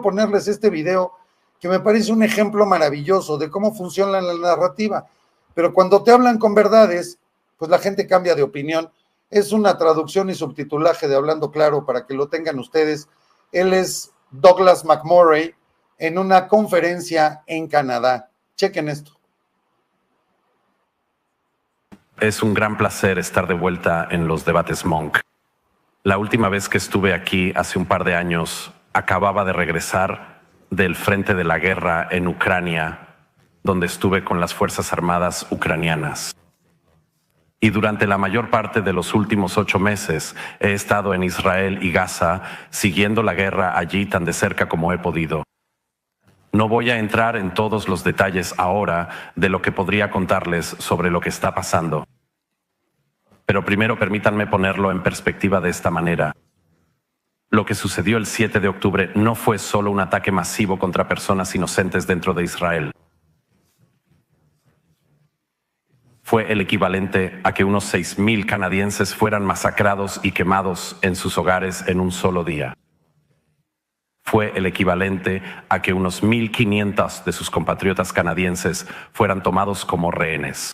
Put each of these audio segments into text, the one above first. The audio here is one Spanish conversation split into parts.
ponerles este video que me parece un ejemplo maravilloso de cómo funciona la narrativa. Pero cuando te hablan con verdades, pues la gente cambia de opinión. Es una traducción y subtitulaje de Hablando Claro para que lo tengan ustedes. Él es Douglas McMurray en una conferencia en Canadá. Chequen esto. Es un gran placer estar de vuelta en los debates Monk. La última vez que estuve aquí, hace un par de años, acababa de regresar del frente de la guerra en Ucrania, donde estuve con las Fuerzas Armadas ucranianas. Y durante la mayor parte de los últimos 8 meses he estado en Israel y Gaza, siguiendo la guerra allí tan de cerca como he podido. No voy a entrar en todos los detalles ahora de lo que podría contarles sobre lo que está pasando. Pero primero permítanme ponerlo en perspectiva de esta manera. Lo que sucedió el 7 de octubre no fue solo un ataque masivo contra personas inocentes dentro de Israel. Fue el equivalente a que unos 6,000 canadienses fueran masacrados y quemados en sus hogares en un solo día. Fue el equivalente a que unos 1,500 de sus compatriotas canadienses fueran tomados como rehenes.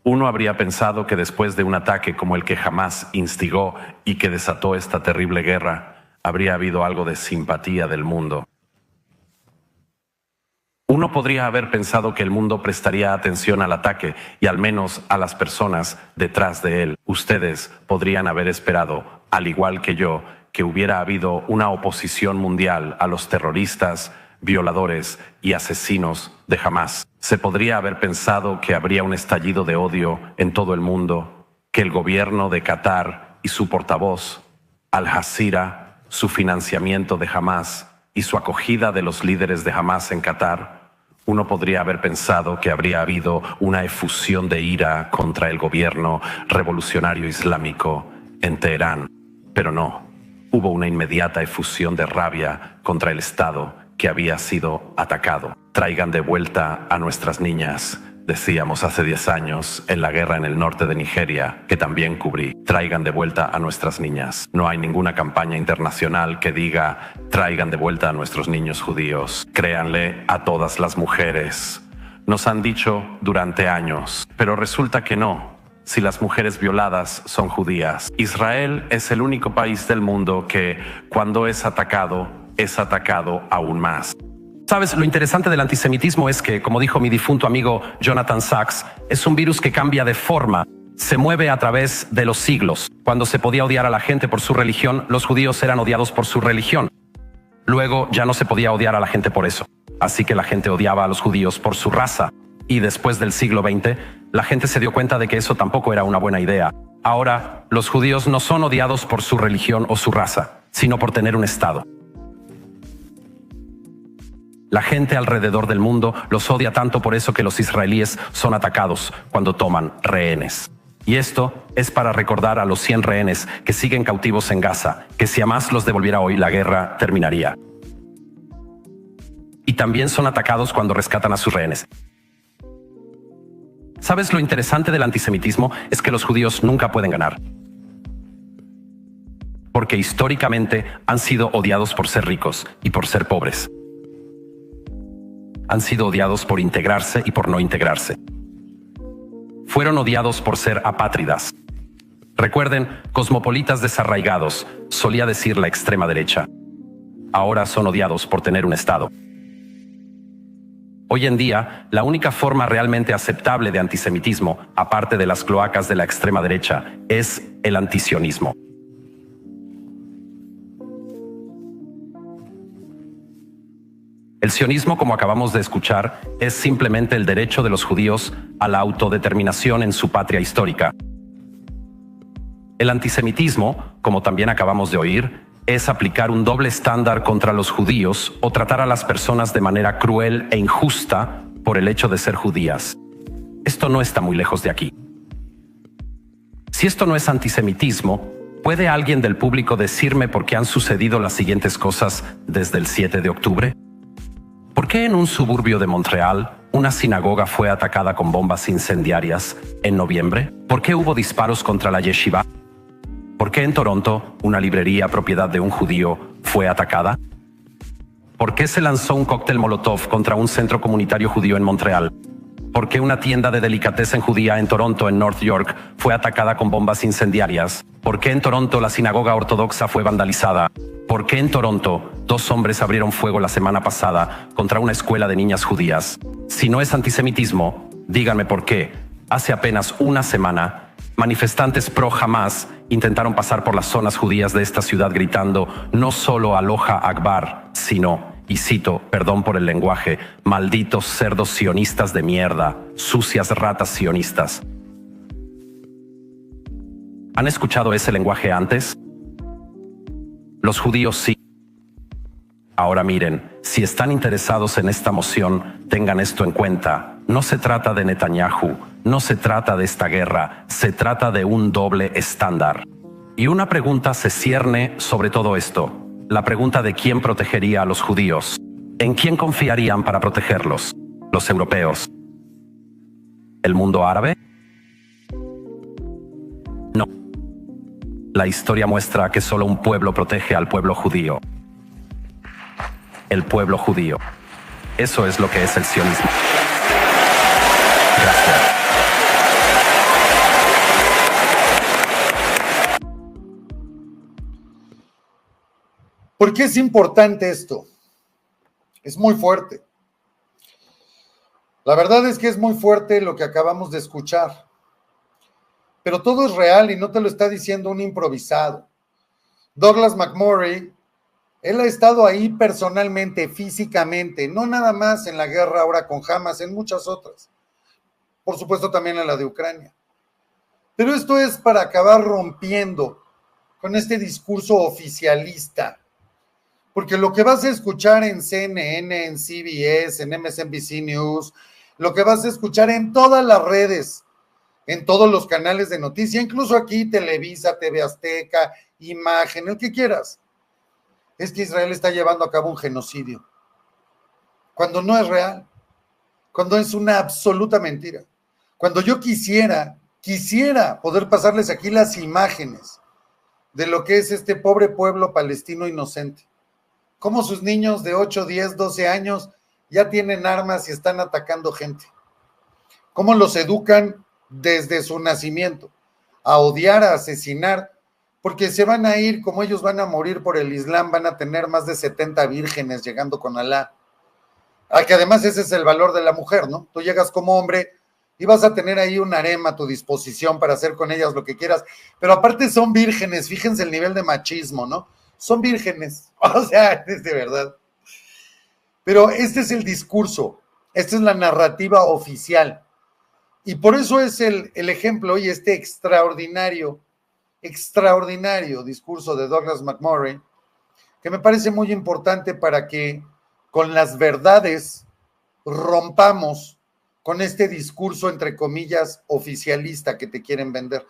Uno habría pensado que después de un ataque como el que Hamás instigó y que desató esta terrible guerra, habría habido algo de simpatía del mundo. Uno podría haber pensado que el mundo prestaría atención al ataque y al menos a las personas detrás de él. Ustedes podrían haber esperado, al igual que yo, que hubiera habido una oposición mundial a los terroristas, violadores y asesinos de Hamás. Se podría haber pensado que habría un estallido de odio en todo el mundo, que el gobierno de Qatar y su portavoz, Al Jazeera, su financiamiento de Hamás y su acogida de los líderes de Hamás en Qatar. Uno podría haber pensado que habría habido una efusión de ira contra el gobierno revolucionario islámico en Teherán, pero no. Hubo una inmediata efusión de rabia contra el Estado que había sido atacado. Traigan de vuelta a nuestras niñas, decíamos hace 10 años en la guerra en el norte de Nigeria, que también cubrí. Traigan de vuelta a nuestras niñas. No hay ninguna campaña internacional que diga traigan de vuelta a nuestros niños judíos. Créanle a todas las mujeres. Nos han dicho durante años, pero resulta que no. Si las mujeres violadas son judías. Israel es el único país del mundo que, cuando es atacado aún más. ¿Sabes? Lo interesante del antisemitismo es que, como dijo mi difunto amigo Jonathan Sachs, es un virus que cambia de forma, se mueve a través de los siglos. Cuando se podía odiar a la gente por su religión, los judíos eran odiados por su religión. Luego ya no se podía odiar a la gente por eso. Así que la gente odiaba a los judíos por su raza. Y después del siglo XX, la gente se dio cuenta de que eso tampoco era una buena idea. Ahora, los judíos no son odiados por su religión o su raza, sino por tener un Estado. La gente alrededor del mundo los odia tanto por eso que los israelíes son atacados cuando toman rehenes. Y esto es para recordar a los 100 rehenes que siguen cautivos en Gaza, que si Hamás los devolviera hoy, la guerra terminaría. Y también son atacados cuando rescatan a sus rehenes. ¿Sabes? Lo interesante del antisemitismo es que los judíos nunca pueden ganar. Porque históricamente han sido odiados por ser ricos y por ser pobres. Han sido odiados por integrarse y por no integrarse. Fueron odiados por ser apátridas. Recuerden, cosmopolitas desarraigados, solía decir la extrema derecha. Ahora son odiados por tener un Estado. Hoy en día, la única forma realmente aceptable de antisemitismo, aparte de las cloacas de la extrema derecha, es el antisionismo. El sionismo, como acabamos de escuchar, es simplemente el derecho de los judíos a la autodeterminación en su patria histórica. El antisemitismo, como también acabamos de oír, es aplicar un doble estándar contra los judíos o tratar a las personas de manera cruel e injusta por el hecho de ser judías. Esto no está muy lejos de aquí. Si esto no es antisemitismo, ¿puede alguien del público decirme por qué han sucedido las siguientes cosas desde el 7 de octubre? ¿Por qué en un suburbio de Montreal una sinagoga fue atacada con bombas incendiarias en noviembre? ¿Por qué hubo disparos contra la yeshiva? ¿Por qué en Toronto una librería propiedad de un judío fue atacada? ¿Por qué se lanzó un cóctel Molotov contra un centro comunitario judío en Montreal? ¿Por qué una tienda de delicatessen judía en Toronto, en North York, fue atacada con bombas incendiarias? ¿Por qué en Toronto la sinagoga ortodoxa fue vandalizada? ¿Por qué en Toronto 2 hombres abrieron fuego la semana pasada contra una escuela de niñas judías? Si no es antisemitismo, díganme por qué. Hace apenas una semana, manifestantes pro Hamas intentaron pasar por las zonas judías de esta ciudad gritando no solo Aloha Akbar, sino, y cito, perdón por el lenguaje, malditos cerdos sionistas de mierda, sucias ratas sionistas. ¿Han escuchado ese lenguaje antes? Los judíos sí. Ahora miren, si están interesados en esta moción, tengan esto en cuenta. No se trata de Netanyahu, no se trata de esta guerra, se trata de un doble estándar. Y una pregunta se cierne sobre todo esto. La pregunta de quién protegería a los judíos. ¿En quién confiarían para protegerlos? ¿Los europeos? ¿El mundo árabe? No. La historia muestra que solo un pueblo protege al pueblo judío. El pueblo judío. Eso es lo que es el sionismo. Gracias. ¿Por qué es importante esto? Es muy fuerte. La verdad es que es muy fuerte lo que acabamos de escuchar. Pero todo es real y no te lo está diciendo un improvisado. Douglas McMurray, él ha estado ahí personalmente, físicamente, no nada más en la guerra ahora con Hamas, en muchas otras. Por supuesto también en la de Ucrania. Pero esto es para acabar rompiendo con este discurso oficialista. Porque lo que vas a escuchar en CNN, en CBS, en MSNBC News, lo que vas a escuchar en todas las redes, en todos los canales de noticia, incluso aquí Televisa, TV Azteca, Imagen, el que quieras, es que Israel está llevando a cabo un genocidio. Cuando no es real, cuando es una absoluta mentira. Cuando yo quisiera poder pasarles aquí las imágenes de lo que es este pobre pueblo palestino inocente. Cómo sus niños de 8, 10, 12 años ya tienen armas y están atacando gente. Cómo los educan desde su nacimiento a odiar, a asesinar, porque se van a ir, como ellos van a morir por el Islam, van a tener más de 70 vírgenes llegando con Alá. Que además ese es el valor de la mujer, ¿no? Tú llegas como hombre y vas a tener ahí un harem a tu disposición para hacer con ellas lo que quieras, pero aparte son vírgenes, fíjense el nivel de machismo, ¿no? Son vírgenes, o sea, es de verdad. Pero este es el discurso, esta es la narrativa oficial. Y por eso es el ejemplo y este extraordinario discurso de Douglas McMurray, que me parece muy importante para que con las verdades rompamos con este discurso, entre comillas, oficialista que te quieren vender.